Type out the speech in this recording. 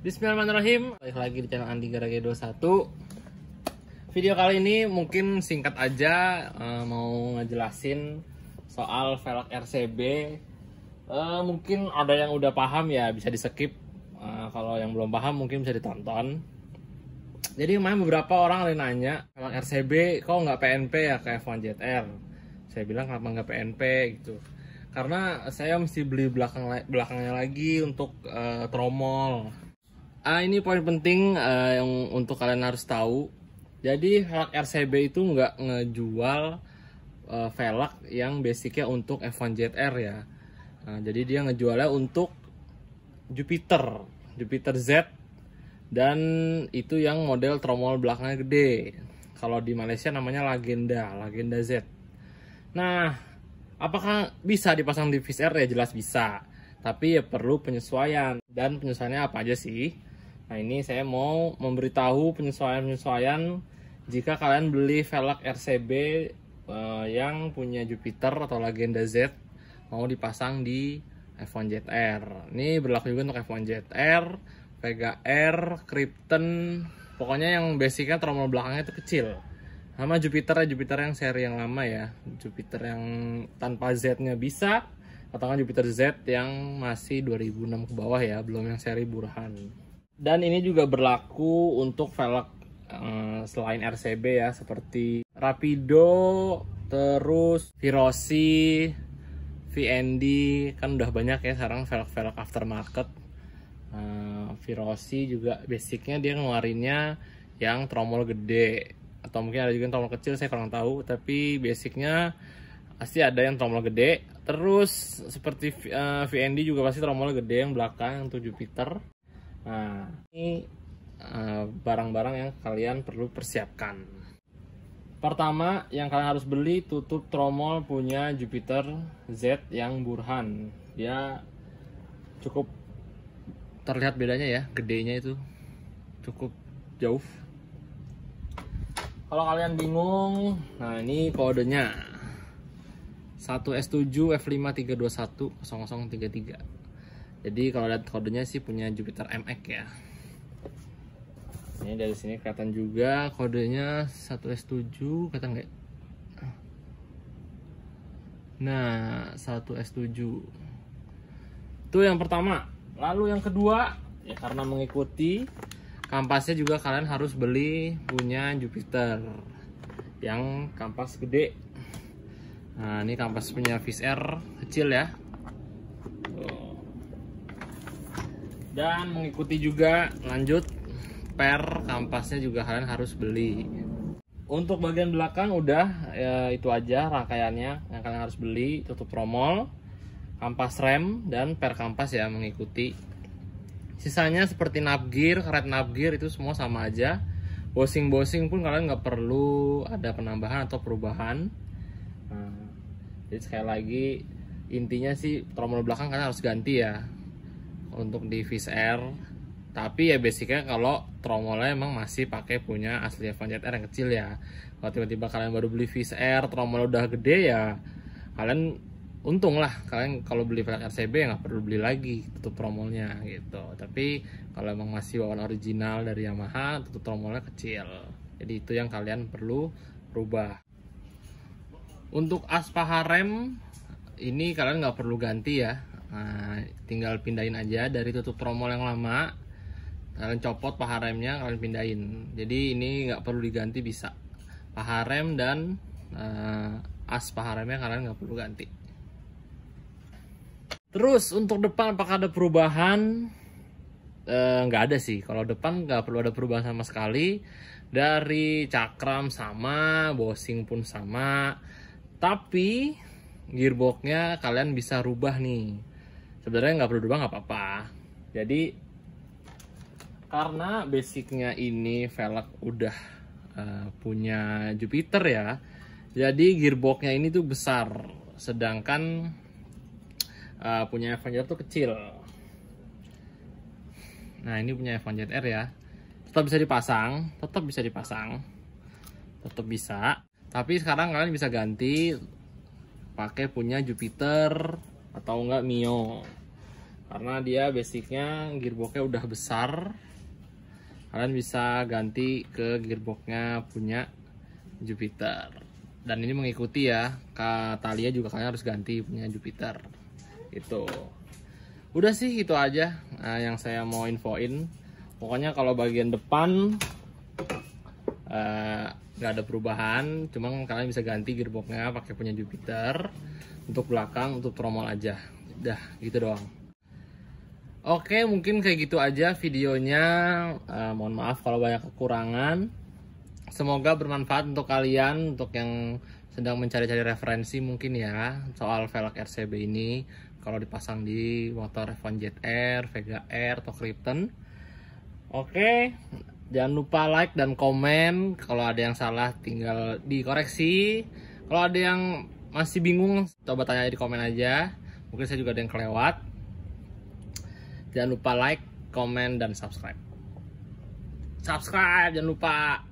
Bismillahirrahmanirrahim. Balik lagi di channel Andi Garage 21. Video kali ini mungkin singkat aja, mau ngejelasin soal velg RCB. Mungkin ada yang udah paham ya bisa di skip. Kalau yang belum paham mungkin bisa ditonton. Jadi kemarin beberapa orang ada nanya, velg RCB kok nggak PNP ya kayak F1 ZR. Saya bilang kenapa nggak PNP gitu. Karena saya mesti beli belakangnya lagi untuk tromol. Ini poin penting yang untuk kalian harus tahu. Jadi velg RCB itu nggak ngejual velg yang basicnya untuk F1 ZR ya. Jadi dia ngejualnya untuk Jupiter Z, dan itu yang model tromol belakangnya gede. Kalau di Malaysia namanya Lagenda Z. Nah, apakah bisa dipasang di VSR? Ya jelas bisa, tapi ya perlu penyesuaian. Dan penyesuaiannya apa aja sih? Nah, ini saya mau memberitahu penyesuaian jika kalian beli velg RCB yang punya Jupiter atau Lagenda Z mau dipasang di F1 ZR. Ini berlaku juga untuk F1 ZR, Vega R, Krypton, pokoknya yang basicnya tromol belakangnya itu kecil. Sama Jupiter yang seri yang lama ya, Jupiter yang tanpa Z-nya bisa, atau kan Jupiter Z yang masih 2006 ke bawah ya, belum yang seri Burhan. Dan ini juga berlaku untuk velg selain RCB ya, seperti Rapido, terus Virosi, VND, kan udah banyak ya sekarang velg-velg aftermarket. Virosi juga basicnya dia ngeluarinnya yang tromol gede, atau mungkin ada juga yang tromol kecil, saya kurang tahu, tapi basicnya pasti ada yang tromol gede. Terus seperti VND juga pasti tromol gede yang belakang untuk Jupiter. Nah, ini barang-barang yang kalian perlu persiapkan. Pertama, yang kalian harus beli tutup tromol punya Jupiter Z yang Burhan. Dia cukup terlihat bedanya ya, gedenya itu cukup jauh. Kalau kalian bingung, nah ini kodenya 1S7 F5321 0033. Jadi kalau lihat kodenya sih punya Jupiter MX ya. Ini dari sini kelihatan juga kodenya 1S7, kelihatan nggak? Nah, 1S7 itu yang pertama. Lalu yang kedua, ya karena mengikuti kampasnya juga kalian harus beli punya Jupiter yang kampas gede. Nah, ini kampas punya VSR kecil ya. Dan mengikuti juga lanjut per kampasnya juga kalian harus beli. Untuk bagian belakang udah ya, itu aja rangkaiannya yang kalian harus beli, tutup tromol, kampas rem, dan per kampas ya mengikuti. Sisanya seperti navgear, karet navgear itu semua sama aja. Bosing pun kalian nggak perlu ada penambahan atau perubahan. Nah, jadi sekali lagi intinya sih tromol belakang kalian harus ganti ya untuk di VSR. Tapi ya basicnya kalau tromolnya emang masih pakai punya asli F1 ZR yang kecil ya. Kalau tiba-tiba kalian baru beli VSR, tromol udah gede ya, kalian untung lah. Kalian kalau beli velg RCB ya nggak perlu beli lagi tutup tromolnya gitu. Tapi kalau emang masih bawaan original dari Yamaha, tutup tromolnya kecil. Jadi itu yang kalian perlu rubah. Untuk as paha rem ini kalian nggak perlu ganti ya. Nah, tinggal pindahin aja dari tutup tromol yang lama, kalian copot paha remnya, kalian pindahin. Jadi ini nggak perlu diganti, bisa paha rem dan as paha remnya kalian nggak perlu ganti. Terus untuk depan apakah ada perubahan? Nggak ada sih. Kalau depan nggak perlu ada perubahan sama sekali. Dari cakram sama, bosing pun sama, tapi gearboxnya kalian bisa rubah nih. Sebenarnya nggak perlu dirubah, nggak apa-apa. Jadi karena basicnya ini velg udah punya Jupiter ya, jadi gearboxnya ini tuh besar, sedangkan punya F1 ZR tuh kecil. Nah, ini punya F1 ZR ya, tetap bisa dipasang, tetap bisa. Tapi sekarang kalian bisa ganti pakai punya Jupiter atau enggak Mio. karena dia basicnya gearboxnya udah besar. Kalian bisa ganti ke gearboxnya punya Jupiter, dan ini mengikuti ya, Thalia juga kalian harus ganti punya Jupiter. Itu udah sih, itu aja yang saya mau infoin. Pokoknya kalau bagian depan nggak ada perubahan, cuma kalian bisa ganti gearboxnya pakai punya Jupiter. Untuk belakang, untuk tromol aja, udah gitu doang. Oke, mungkin kayak gitu aja videonya. Mohon maaf kalau banyak kekurangan. Semoga bermanfaat untuk kalian, untuk yang sedang mencari-cari referensi mungkin ya, soal velg RCB ini kalau dipasang di motor F1 Jet Air, Vega Air, atau Krypton. Oke, jangan lupa like dan komen. Kalau ada yang salah tinggal dikoreksi. Kalau ada yang masih bingung, coba tanya di komen aja. Mungkin saya juga ada yang kelewat. Jangan lupa like, komen, dan subscribe. Jangan lupa.